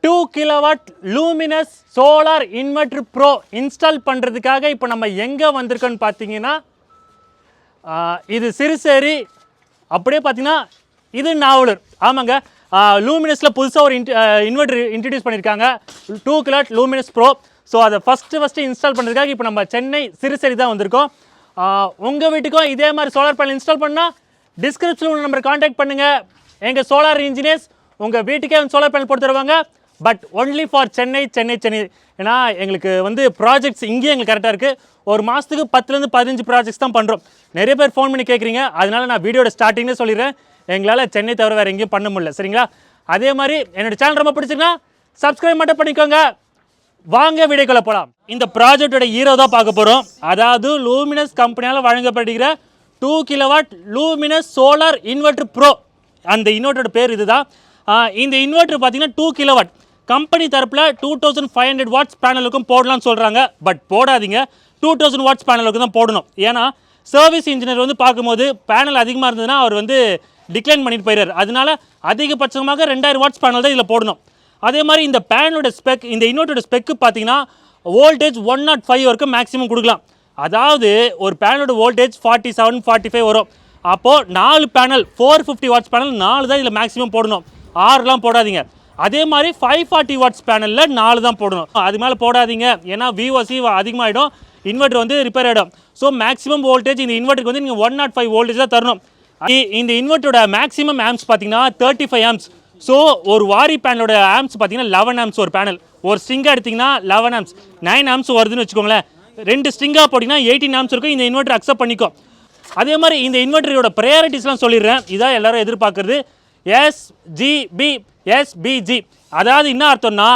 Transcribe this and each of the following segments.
2 kilowatt Luminous solar inverter pro install பண்றதுக்காக இப்போ நம்ம எங்க வந்திருக்கோம்னு பாத்தீங்கன்னா இது சிறுசேரி அப்படியே பாத்தீங்கன்னா இது நாவலூர் ஆமாங்க Luminousல புதுசா ஒரு இன்வெர்ட்டர் இன்ட்ரோ듀ce பண்ணிருக்காங்க 2 kilowatt Luminous pro சோ அத ஃபர்ஸ்ட் இன்ஸ்டால் பண்றதுக்காக இப்போ நம்ம சென்னை சிறுசேரி தான் வந்திருக்கோம் உங்க வீட்டுக்கும் இதே மாதிரி சோலார் பேனல் இன்ஸ்டால் பண்ணா டிஸ்கிரிப்ஷன்ல உள்ள நம்பரை கான்டாக்ட் பண்ணுங்க எங்க சோலார் இன்ஜினியர்ஸ் உங்க வீட்டுக்கே வந்து சோலார் பேனல் போட்டு தருவாங்க பட் ஒன்லி ஃபார் சென்னை ஏன்னா எங்களுக்கு வந்து ப்ராஜெக்ட்ஸ் இங்கேயே எங்களுக்கு கரெக்டாக இருக்குது ஒரு மாதத்துக்கு 10லேருந்து 15 ப்ராஜெக்ட்ஸ் தான் பண்ணுறோம் நிறைய பேர் ஃபோன் பண்ணி கேட்குறீங்க அதனால நான் வீடியோட ஸ்டார்டிங்லேயே சொல்லிடுறேன் எங்களால் சென்னை தவிர வேறு எங்கேயும் பண்ண முடியல சரிங்களா அதே மாதிரி என்னோட சேனல் ரொம்ப பிடிச்சிங்கன்னா சப்ஸ்கிரைப் மட்டும் பண்ணிக்கோங்க வாங்க வீடியோக்குள்ள போகலாம் இந்த ப்ராஜெக்டோட ஹீரோ தான் பார்க்க போகிறோம் அதாவது லூமினஸ் கம்பெனியால் வழங்கப்படுகிற 2 kilowatt Luminous solar inverter pro அந்த இன்வெர்ட்டரோட பேர் இதுதான் இந்த இன்வெர்ட்டர் பார்த்தீங்கன்னா 2 kilowatt கம்பெனி தரப்பில் 2500 வாட்ஸ் பேனலுக்கும் போடலாம்னு சொல்கிறாங்க பட் போடாதீங்க 2000 வாட்ஸ் பேனலுக்கு தான் போடணும் ஏன்னா சர்வீஸ் இன்ஜினியர் வந்து பார்க்கும்போது பேனல் அதிகமாக இருந்ததுன்னா அவர் வந்து டிக்ளைன் பண்ணிட்டு போயிடுறாரு அதனால அதிகபட்சமாக 2000 வாட்ஸ் பேனல் தான் இதில் போடணும் அதே மாதிரி இந்த பேனலோட ஸ்பெக் இந்த இன்வெர்ட்டரோட ஸ்பெக்கு பார்த்தீங்கன்னா வோல்டேஜ் 105 வரைக்கும் மேக்ஸிமம் கொடுக்கலாம் அதாவது ஒரு பேனலோட வோல்டேஜ் 47-45 வரும் அப்போது 4 பேனல் 450 வாட்ஸ் பேனல் 4 தான் இதில் மேக்ஸிமம் போடணும் 6லாம் போடாதீங்க அதே மாதிரி 540 வாட்ஸ் பேனலில் 4 தான் போடணும் அது மேலே போடாதீங்க ஏன்னா விஓசி அதிகமாகிடும் இன்வெர்ட்டர் வந்து ரிப்பேர் ஆகிடும் ஸோ மேக்ஸிமம் வோல்டேஜ் இந்த இன்வெர்ட்டருக்கு வந்து நீங்கள் 105 வோல்டேஜ் தான் தரணும் இந்த இன்வெர்ட்டரோட மேக்ஸிமம் ஆம்ஸ் பார்த்தீங்கன்னா 35 ஆம்ஸ் ஸோ ஒரு வாரி பேனலோட ஆம்ஸ் பார்த்தீங்கன்னா 11 ஆம்ஸ் ஒரு பேனல் ஒரு ஸ்ட்ரிங்காக எடுத்திங்கன்னா 11 ஆம்ஸ் 9 ஆம்ஸ் வருதுன்னு வச்சுக்கோங்களேன் 2 ஸ்ட்ரிங்காக போட்டிங்கன்னா 18 ஆம்ஸ் இருக்கும் இந்த இன்வெர்ட்டர் அக்செப்ட் பண்ணிக்கும் அதே மாதிரி இந்த இன்வெர்ட்டரோட ப்ரையாரிட்டிஸ்லாம் சொல்லிடுறேன் இதான் எல்லாரும் எதிர்பார்க்குறது SBG அதாவது என்ன அர்த்தம்னா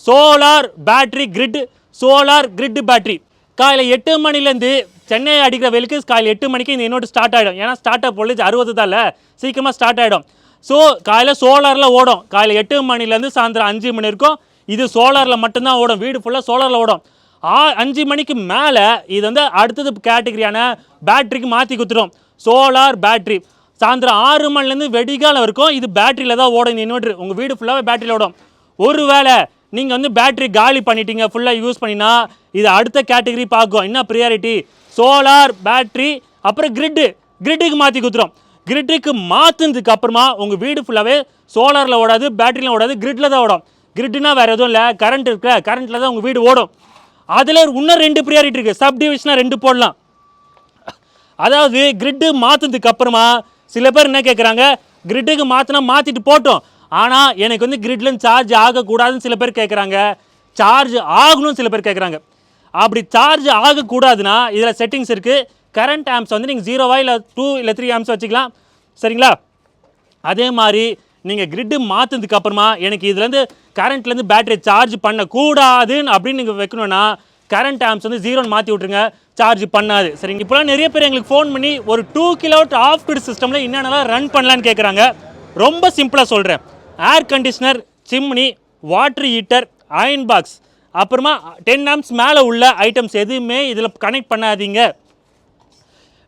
solar battery grid solar grid battery காலையில் 8 மணிலேருந்து சென்னை அடிக்கிற வெயிலுக்கு காலையில் 8 மணிக்கு இந்த இன்வெர்ட்டர் ஸ்டார்ட் ஆகிடும் ஏன்னா ஸ்டார்ட் அப் வோல்டேஜ் 60 தான் இல்லை சீக்கிரமாக ஸ்டார்ட் ஆகிடும் ஸோ காலையில் சோலாரில் ஓடும் காலையில் 8 மணிலேருந்து சாயந்தரம் 5 மணி இருக்கும் இது சோலாரில் மட்டும்தான் ஓடும் வீடு ஃபுல்லாக சோலாரில் ஓடும் 5 மணிக்கு மேலே இது வந்து அடுத்தது கேட்டகரியான பேட்டரிக்கு மாற்றி கொடுத்துரும் சோலார் பேட்டரி சாயந்தரம் 6 மணிலேருந்து வெடிகாலம் வரைக்கும் இது பேட்டரியில் தான் ஓடும் இந்த இன்வெர்ட்டர் உங்கள் வீடு ஃபுல்லாகவே பேட்டரியில் ஓடும் ஒருவேளை நீங்கள் வந்து பேட்டரி காலி பண்ணிட்டீங்க ஃபுல்லாக யூஸ் பண்ணினா இது அடுத்த கேட்டகரி பார்க்கும் என்ன ப்ரியாரிட்டி சோலார் பேட்டரி அப்புறம் கிரிட்டுக்கு மாற்றி கொடுத்துரும் கிரிட்டுக்கு மாற்றினதுக்கு அப்புறமா உங்கள் வீடு ஃபுல்லாகவே சோலாரில் ஓடாது பேட்டரியில் ஓடாது கிரிட்டில் தான் ஓடும் கிரிட்னா வேறு எதுவும் இல்லை கரண்ட் இருக்குல்ல கரண்ட்டில் தான் உங்கள் வீடு ஓடும் அதில் இன்னும் 2 ப்ரியாரிட்டி இருக்குது சப் டிவிஷனாக 2 போடலாம் அதாவது கிரிட்டு மாற்றினதுக்கு அப்புறமா சில பேர் என்ன கேட்குறாங்க கிரிட்டுக்கு மாற்றினா மாற்றிட்டு போட்டோம் ஆனால் எனக்கு வந்து கிரிட்லேருந்து சார்ஜ் ஆகக்கூடாதுன்னு சில பேர் கேட்குறாங்க சார்ஜ் ஆகணும்னு சில பேர் கேட்குறாங்க அப்படி சார்ஜ் ஆகக்கூடாதுன்னா இதில் செட்டிங்ஸ் இருக்குது கரண்ட் ஆம்ஸ் வந்து நீங்கள் 0 இல்லை 2 இல்லை 3 ஆம்ஸ் வச்சுக்கலாம் சரிங்களா அதே மாதிரி நீங்கள் கிரிட்டு மாற்றினதுக்கு அப்புறமா எனக்கு இதுலேருந்து கரண்ட்லேருந்து பேட்டரி சார்ஜ் பண்ணக்கூடாதுன்னு அப்படின்னு நீங்கள் வைக்கணுன்னா கரண்ட் ஆம்ஸ் வந்து 0ன்னு மாற்றி விட்ருங்க சார்ஜ் பண்ணாது சரிங்க இப்போலாம் நிறைய பேர் எங்களுக்கு ஃபோன் பண்ணி ஒரு 2 kilowatt ஆஃப் கிரிட் சிஸ்டமில் என்னென்னலாம் ரன் பண்ணலான்னு கேட்குறாங்க ரொம்ப சிம்பிளாக சொல்கிறேன் air conditioner chimney water heater iron box அப்புறமா 10 ஆம்ஸ் மேலே உள்ள ஐட்டம்ஸ் எதுவுமே இதில் கனெக்ட் பண்ணாதீங்க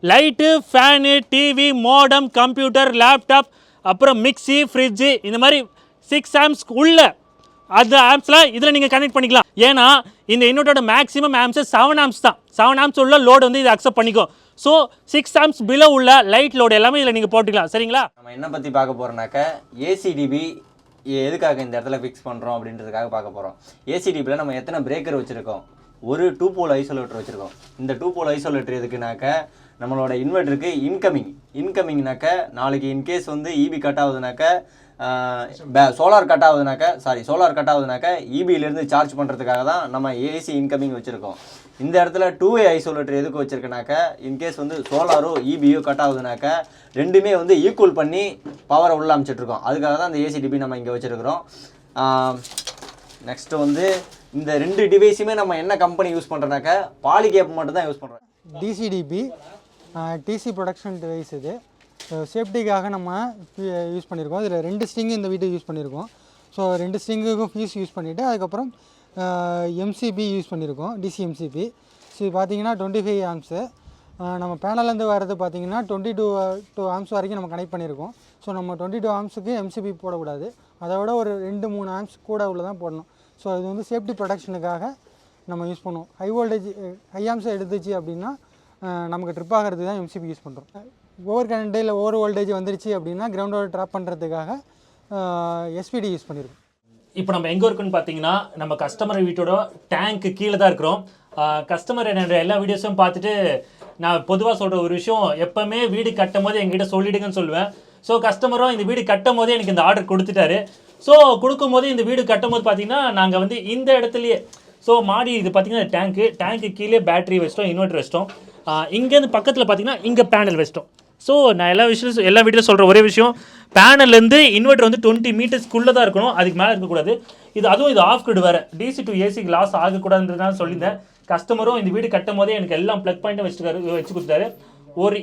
light fan TV modem computer laptop அப்புறம் மிக்சி ஃப்ரிட்ஜு இந்த மாதிரி 6 ஆம்ஸ் உள்ள அந்த ஆம்ஸ்லாம் இதில் நீங்கள் கனெக்ட் பண்ணிக்கலாம் ஏன்னா இந்த இன்வெர்ட்டரோட மேக்ஸிமம் ஆம்ஸ் 7 ஆம்ஸ் தான் 7 ஆம்ஸ் உள்ள லோடு வந்து இதை அக்செப்ட் பண்ணிக்கும் ஸோ 6 ஆம்ஸ் பிலோ உள்ள லைட் லோடு எல்லாமே இதில் நீங்கள் போட்டுக்கலாம் சரிங்களா நம்ம என்ன பற்றி பார்க்க போகிறோம்னாக்கா ஏசிடிபி எதுக்காக இந்த இடத்துல ஃபிக்ஸ் பண்ணுறோம் அப்படின்றதுக்காக பார்க்க போகிறோம் ஏசிடிபியில் நம்ம எத்தனை பிரேக்கர் வச்சுருக்கோம் ஒரு 2 போல் ஐசோலேட்டர் வச்சுருக்கோம் இந்த 2 போல் ஐசோலேட்டர் எதுக்குனாக்க நம்மளோட இன்வெர்ட்டருக்கு இன்கமிங்னாக்க நாளைக்கு இன்கேஸ் வந்து இபி கட் ஆகுதுனாக்க சோலார் கட் ஆகுதுனாக்க இபியிலேருந்து சார்ஜ் பண்ணுறதுக்காக தான் நம்ம ஏசி இன்கமிங் வச்சுருக்கோம் இந்த இடத்துல 2வே ஐசோலேட்டர் எதுக்கு வச்சுருக்கனாக்க இன்கேஸ் வந்து சோலாரோ இபியோ கட் ஆகுதுனாக்க ரெண்டுமே வந்து ஈக்குவல் பண்ணி பவரை உள்ள அமைச்சிட்ருக்கோம் அதுக்காக தான் இந்த ஏசிடிபி நம்ம இங்கே வச்சுருக்கிறோம் நெக்ஸ்ட்டு வந்து இந்த 2 டிவைஸுமே நம்ம என்ன கம்பெனி யூஸ் பண்ணுறோனாக்க பாலிகேப் மட்டும் தான் யூஸ் பண்ணுறோம் டிசிடிபி டிசி ப்ரொடக்ஷன் டிவைஸ் இது சேஃப்டிக்காக நம்ம யூஸ் பண்ணியிருக்கோம் இதில் 2 ஸ்ட்ரிங்கு இந்த வீட்டுக்கு யூஸ் பண்ணியிருக்கோம் ஸோ 2 ஸ்ட்ரிங்குக்கும் ஃபீஸ் யூஸ் பண்ணிவிட்டு அதுக்கப்புறம் எம்சிபி யூஸ் பண்ணியிருக்கோம் டிசி எம்சிபி ஸோ பார்த்தீங்கன்னா 25 ஆம்ஸு நம்ம பேனல்லேருந்து வர்றது பார்த்தீங்கன்னா 22 ஆம்ஸ் வரைக்கும் நம்ம கனெக்ட் பண்ணியிருக்கோம் ஸோ நம்ம 22 ஆம்ஸுக்கு எம்சிபி போடக்கூடாது அதை விட ஒரு 2-3 ஆம்ஸ் கூட உள்ள தான் போடணும். ஸோ இது வந்து சேஃப்டி ப்ரொடெக்ஷனுக்காக நம்ம யூஸ் பண்ணுவோம். ஹை ஆம்ஸை எடுத்துச்சு அப்படின்னா நமக்கு ட்ரிப் ஆகிறதுக்கு தான் எம்சிபி யூஸ் பண்ணுறோம். ஓவர் கரண்ட் இல்லை ஓவர் வோல்டேஜ் வந்துருச்சு அப்படின்னா கிரவுண்டோட ட்ராப் பண்ணுறதுக்காக எஸ்பிடி யூஸ் பண்ணியிருக்கோம். இப்போ நம்ம எங்கே இருக்குன்னு பார்த்தீங்கன்னா நம்ம கஸ்டமர் வீட்டோட டேங்க்கு கீழே தான் இருக்கிறோம். கஸ்டமர் என்னோட எல்லா வீடியோஸும் பார்த்துட்டு நான் பொதுவாக சொல்கிற ஒரு விஷயம், எப்போவுமே வீடு கட்டும் போது எங்ககிட்ட சொல்லிடுங்கன்னு சொல்லுவேன். ஸோ கஸ்டமரும் இந்த வீடு கட்டும் போதே எனக்கு இந்த ஆர்டர் கொடுத்துட்டாரு. ஸோ கொடுக்கும்போது இந்த வீடு கட்டும் போது பார்த்தீங்கன்னா நாங்கள் வந்து இந்த இடத்துலையே ஸோ மாடி இது பார்த்தீங்கன்னா டேங்க்கு கீழே பேட்டரி வச்சிட்டோம், இன்வெர்டர் வச்சிட்டோம். இங்கேருந்து பக்கத்தில் பார்த்தீங்கன்னா இங்கே பேனல் வச்சிட்டோம். ஸோ நான் எல்லா வீட்டிலும் சொல்கிற ஒரே விஷயம், பேனல்லேருந்து இன்வெர்டர் வந்து 20 மீட்டர்ஸ்க்குள்ளே தான் இருக்கணும், அதுக்கு மேலே இருக்கக்கூடாது. அதுவும் இது ஆஃப் கிரிட் வேறு, DC to ACக்கு லாஸ் ஆகக்கூடாதுன்றதுனால சொல்லியிருந்தேன். கஸ்டமரும் இந்த வீடு கட்டும் போதே எனக்கு எல்லாம் ப்ளக் பாயிண்ட்டை வச்சு கொடுத்தாரு. ஒரு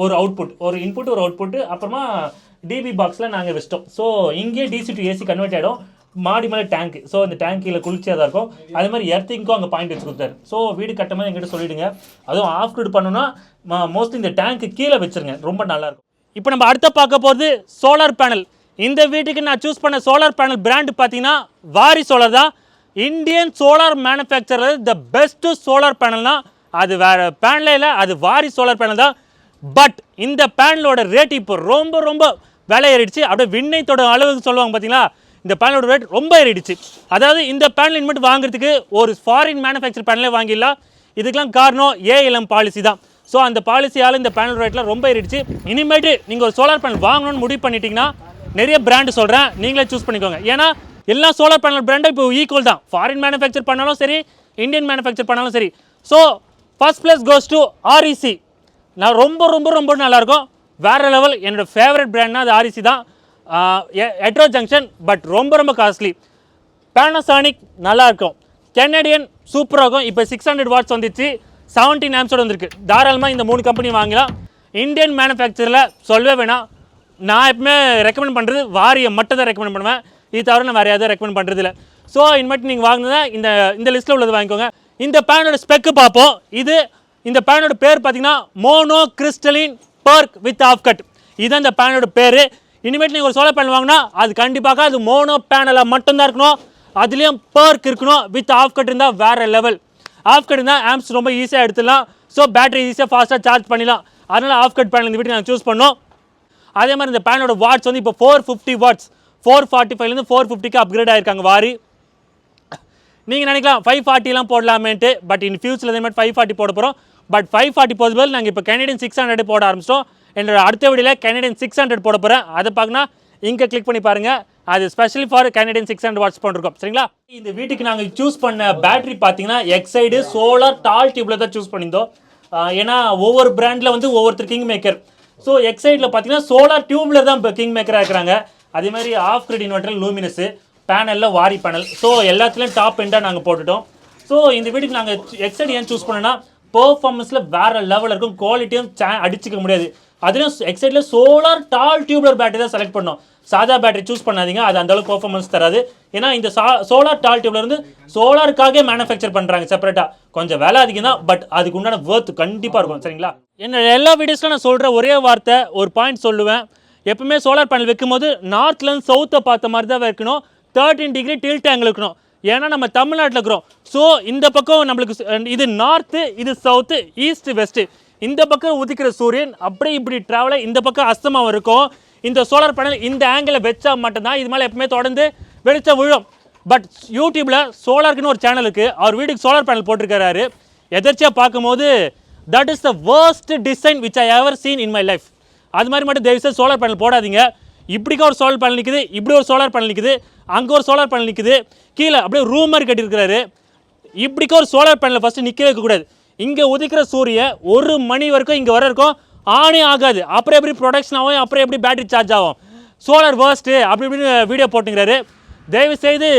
ஒரு அவுட்புட், ஒரு இன்புட் ஒரு அவுட்புட்டு, அப்புறமா டிபி பாக்ஸில் நாங்கள் வச்சிட்டோம். ஸோ இங்கேயே DC to AC கன்வெர்ட் ஆகிடும். மாடி மேலே டேங்க்கு, ஸோ இந்த டேங்க்கில் குளிர்ச்சியாக தான் இருக்கும். அதே மாதிரி எர்த்திங்க்கும் அங்கே பாயிண்ட் வச்சு கொடுத்தாரு. ஸோ வீடு கட்டும் போது எங்கிட்ட சொல்லிவிடுங்க. அதுவும் ஆஃப் கிரிட் பண்ணணும்னா மோஸ்ட்லி இந்த டேங்க்கு கீழே வச்சுருங்க, ரொம்ப நல்லாயிருக்கும். இப்போ நம்ம அடுத்த பார்க்க போகிறது சோலார் பேனல். இந்த வீட்டுக்கு நான் சூஸ் பண்ண சோலார் பேனல் பிராண்டு பார்த்தீங்கன்னா வாரி சோலார் தான். இந்தியன் சோலார் மேனுஃபேக்சரில் த பெஸ்ட்டு சோலார் பேனல் தான். அது வேறு பேனலே இல்லை, அது வாரி சோலார் பேனல் தான். பட் இந்த பேனலோட ரேட் இப்போ ரொம்ப ரொம்ப விலை ஏறிடுச்சு. அப்படியே விண்ணை அளவுக்கு சொல்லுவாங்க பார்த்தீங்களா, இந்த பேனலோட ரேட் ரொம்ப ஏறிடுச்சு. அதாவது இந்த பேனல் இனிமேட்டு வாங்குறதுக்கு ஒரு ஃபாரின் மேனுஃபேக்சர் பேனலே வாங்கிடலாம். இதுக்கெல்லாம் காரணம் ALM பாலிசி தான். ஸோ அந்த பாலிசியால் இந்த பேனல் ரேட்லாம் ரொம்ப ஏறிடுச்சு. இனிமேட்டு நீங்கள் ஒரு சோலார் பேனல் வாங்கணும்னு முடிவு பண்ணிட்டீங்கன்னா நிறைய பிராண்டு சொல்கிறேன், நீங்களே சூஸ் பண்ணிக்கோங்க. ஏன்னா எல்லா சோலார் பேனல் பிராண்டும் இப்போ ஈக்குவல் தான். ஃபாரின் மேனுஃபேக்சர் பண்ணாலும் சரி, இந்தியன் மேனுஃபேக்சர் பண்ணாலும் சரி. So first place goes to REC. நான் ரொம்ப ரொம்ப ரொம்ப நல்லாயிருக்கும், வேறு லெவல். என்னோட ஃபேவரட் பிராண்ட்னா அது REC தான். எட்ரோ ஜங்ஷன், பட் ரொம்ப ரொம்ப காஸ்ட்லி. பேனாசானிக் நல்லாயிருக்கும், கெனடியன் சூப்பராக இருக்கும். இப்போ 600 வாட்ஸ் வந்துச்சு, 17 ஆம்ஸோடு வந்திருக்கு. தாராளமாக இந்த 3 கம்பெனி வாங்கலாம். இந்தியன் மேனுஃபேக்சரில் சொல்லவே வேணாம். நான் எப்பவுமே ரெக்கமெண்ட் பண்ணுறது வாரியை மட்டும் தான் ரெக்கமெண்ட் பண்ணுவேன். இது தவிர நான் வேறு எதாவது ரெக்கமெண்ட் பண்ணுறது இல்லை. ஸோ இனிமேட்டு நீங்கள் வாங்கினதா இந்த லிஸ்ட்டில் உள்ளது வாங்கிக்கோங்க. இந்த பேனோட ஸ்பெக்கு பார்ப்போம். இந்த பேனோட பேர் பார்த்தீங்கன்னா mono crystalline PERC with half cut. இதுதான் இந்த பேனோட பேர். இனிமேட்டு நீங்கள் ஒரு சோலார் பேனல் வாங்கினா அது கண்டிப்பாக அது மோனோ பேனலாக மட்டும்தான் இருக்கணும். அதுலேயும் PERC இருக்கணும், வித் ஆஃப் கட் இருந்தால் வேறு லெவல். ஆஃப் கட் இருந்தால் ஆம்ஸ் ரொம்ப ஈஸியாக எடுத்துடலாம். ஸோ பேட்டரி ஈஸியாக ஃபாஸ்ட்டாக சார்ஜ் பண்ணிடலாம். அதனால் ஆஃப் கட் பேனல் இந்த வீட்டுக்கு நாங்கள் சூஸ் பண்ணோம். அதே மாதிரி இந்த பேனோட வாட்ஸ் வந்து இப்போ 450 வாட்ஸ், 445லேருந்து 450க்கு அப்கிரேட் ஆகிருக்காங்க வாரி. நீங்கள் நினைக்கலாம் 540 போடலாமேன்ட்டு, பட் இன் ஃபியூச்சரில் இதே மாதிரி 540 போட போகிறோம். பட் 540 போதும் நாங்கள் இப்போ கெனடியன் 600 போட ஆரம்பிச்சிட்டோம். என்னோட அடுத்த வீடியோவில் கெனடியன் 600 போட போகிறேன். அதை பார்க்கணும் இங்கே கிளிக் பண்ணி பாருங்கள். அது ஸ்பெஷலி ஃபார் கெனடியன் 600 வாட்ஸ் பண்ணிருக்கோம். சரிங்களா? இந்த வீட்டுக்கு நாங்கள் சூஸ் பண்ண பேட்டரி பார்த்தீங்கன்னா எக்ஸைடு சோலார் டால் டியூப்பில் தான் சூஸ் பண்ணியிருந்தோம். ஏன்னா ஒவ்வொரு பிராண்டில் வந்து ஒவ்வொருத்தர் கிங் மேக்கர். ஸோ எக்ஸைடில் பார்த்தீங்கன்னா சோலார் டியூப்ல தான் இப்போ கிங் மேக்கராக இருக்கிறாங்க. அதே மாதிரி ஆஃப் கிரிட் இன்வெர்டர் லூமினஸ், பேனலில் வாரி பேனல். ஸோ எல்லாத்துலேயும் டாப் எண்டாக நாங்கள் போட்டுட்டோம். ஸோ இந்த வீட்டுக்கு நாங்கள் எக்ஸைடு ஏன் சூஸ் பண்ணோன்னா பெர்ஃபார்மன்ஸில் வேறு லெவலில் இருக்கும், குவாலிட்டியும் அடிச்சிக்க முடியாது. அதுலேயும் எக்ஸைடில் சோலார் டால் டியூப்லர் பேட்டரி தான் செலக்ட் பண்ணோம். சாதா பேட்டரி சூஸ் பண்ணாதீங்க, அது அந்தளவுக்கு பெர்ஃபார்மன்ஸ் தராது. ஏன்னா இந்த சோலார் டால் டியூப்ல இருந்து சோலாருக்காக மேனுஃபேக்சர் பண்ணுறாங்க செப்பரேட்டாக. கொஞ்சம் விலை அதிகம் தான், பட் அதுக்கு உண்டான ஒர்த் கண்டிப்பாக இருக்கும். சரிங்களா? என்னோட எல்லா வீடியோஸில் நான் சொல்கிற ஒரே வார்த்தை, ஒரு பாயிண்ட் சொல்லுவேன். எப்பவுமே சோலார் பேனல் வைக்கும் போது நார்த்லேருந்து சவுத்தை பார்த்த மாதிரி தான் வைக்கணும். 13 டிகிரி டில்ட் ஆங்கிள் இருக்கணும். ஏன்னா நம்ம தமிழ்நாட்டில் இருக்கிறோம். ஸோ இந்த பக்கம் நம்மளுக்கு இது நார்த்து, இது சவுத்து, ஈஸ்ட், வெஸ்ட்டு. இந்த பக்கம் உதிக்கிற சூரியன் அப்படியே இப்படி ட்ராவலாக இந்த பக்கம் அஸ்தமம் இருக்கும். இந்த சோலார் பேனல் இந்த ஆங்கிளை வச்சா மட்டும்தான் இது மேலே எப்பவுமே தொடர்ந்து வெளிச்சம் விழும். பட் யூடியூப்பில் சோலாருக்குன்னு ஒரு சேனல் இருக்குது, அவர் வீட்டுக்கு சோலார் பேனல் போட்டிருக்காரு. எதர்ச்சியாக பார்க்கும்போது that is the worst design which I ever seen in my life. அது மாதிரி மட்டும் தயவுசெய்து சோலார் பேனல் போடாதீங்க. இப்படிக்கா ஒரு சோலார் பேனல் நிற்குது, இப்படி ஒரு சோலார் பேனல் நிற்குது, அங்கே ஒரு சோலார் பேனல் நிற்குது, கீழே அப்படியே ரூம் மாதிரி கட்டியிருக்கிறாரு. இப்படிக்கா ஒரு சோலார் பேனலில் ஃபஸ்ட்டு நிற்க வைக்கக்கூடாது. இங்கே உதிக்கிற சூரியன் 1 மணி வரைக்கும் இங்கே வர இருக்கும், ஆனே ஆகாது. அப்புறம் எப்படி ப்ரொடக்ஷன் ஆகும், அப்புறம் எப்படி பேட்டரி சார்ஜ் ஆகும், சோலார் வேர்ஸ்ட்டு அப்படி இப்படின்னு வீடியோ போட்டுங்கிறாரு. தயவுசெய்து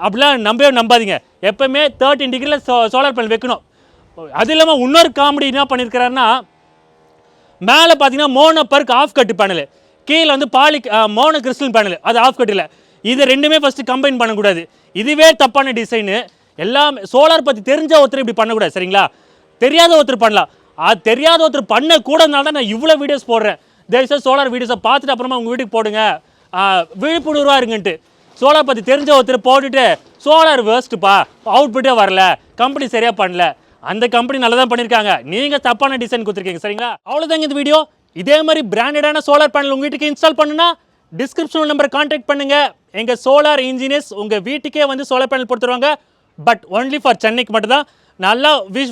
அப்படிலாம் நம்பாதீங்க. எப்போவுமே 13 டிகிரியில் சோலார் பேனல் வைக்கணும். அது இல்லாமல் இன்னொரு காமெடி என்ன பண்ணியிருக்கிறாருன்னா, மேலே பார்த்தீங்கன்னா mono PERC half cut panel, கீழே வந்து மோனோ கிறிஸ்டல் பேனல், அது ஆஃப் கட்டில். இது ரெண்டுமே ஃபஸ்ட்டு கம்பைன் பண்ணக்கூடாது. இதுவே தப்பான டிசைனு. எல்லாமே சோலார் பற்றி தெரிஞ்ச ஒருத்தர் இப்படி பண்ணக்கூடாது. சரிங்களா? தெரியாத ஒருத்தர் பண்ணலாம். அது தெரியாத ஒருத்தர் பண்ணக்கூடனால தான் நான் இவ்வளோ வீடியோஸ் போடுறேன். தயவுசெய்து சோலார் வீடியோஸை பார்த்துட்டு அப்புறமா உங்கள் வீட்டுக்கு போடுங்க. விழிப்புணர்வாக இருங்கன்ட்டு. சோலார் பற்றி தெரிஞ்ச ஒருத்தர் போட்டுட்டு சோலார் வேஸ்ட்டுப்பா, அவுட்புட்டே வரல, கம்பெனி சரியாக பண்ணல. அந்த கம்பெனி நல்லா தான் பண்ணியிருக்காங்க, நீங்கள் தப்பான டிசைன் கொடுத்துருக்கீங்க. சரிங்களா? அவ்வளோதாங்க இந்த வீடியோ. இதே மாதிரி பிராண்டடான சோலார் பேனல் உங்கள் வீட்டுக்கு இன்ஸ்டால் பண்ணுன்னா டிஸ்கிரிப்ஷன் நம்பரை கான்டாக்ட் பண்ணுங்கள். எங்கள் சோலார் இன்ஜினியர்ஸ் உங்கள் வீட்டுக்கே வந்து சோலார் பேனல் கொடுத்துருவாங்க. பட் ஒன்லி ஃபார் சென்னைக்கு மட்டும் தான். நல்லா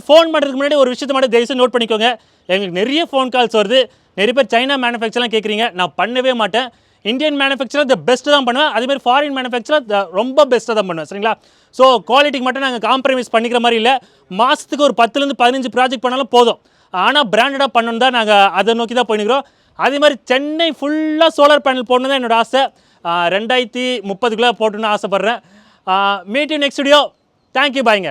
ஃபோன் பண்ணுறதுக்கு முன்னாடி ஒரு விஷயத்தை மட்டும் தயவுசெய்து நோட் பண்ணிக்கோங்க. எங்களுக்கு நிறைய ஃபோன் கால்ஸ் வருது, நிறைய பேர் சைனா மேனுஃபேக்சர்லாம் கேட்குறீங்க. நான் பண்ணவே மாட்டேன். இந்தியன் மேனுஃபேக்சரர் த பெஸ்ட்டு தான் பண்ணுவேன். அதேமாதிரி ஃபாரின் மேனுஃபேக்சரர் ரொம்ப பெஸ்ட்டாக தான் பண்ணுவேன். சரிங்களா? ஸோ குவாலிட்டிக்கு மட்டும் நாங்கள் காம்ப்ரமைஸ் பண்ணிக்கிற மாதிரி இல்லை. மாதத்துக்கு ஒரு 10லேருந்து 15 ப்ராஜெக்ட் பண்ணாலும் போதும். ஆனால் பிராண்டடாக பண்ணணும் தான் நாங்கள் அதை நோக்கி தான் போயினுக்கிறோம். அதே மாதிரி சென்னை ஃபுல்லாக சோலார் பேனல் போடணும் தான் என்னோடய ஆசை. 2030க்குள்ளே போட்டணுன்னு ஆசைப்பட்றேன். Meet you next video. Thank you, பாய்ங்க.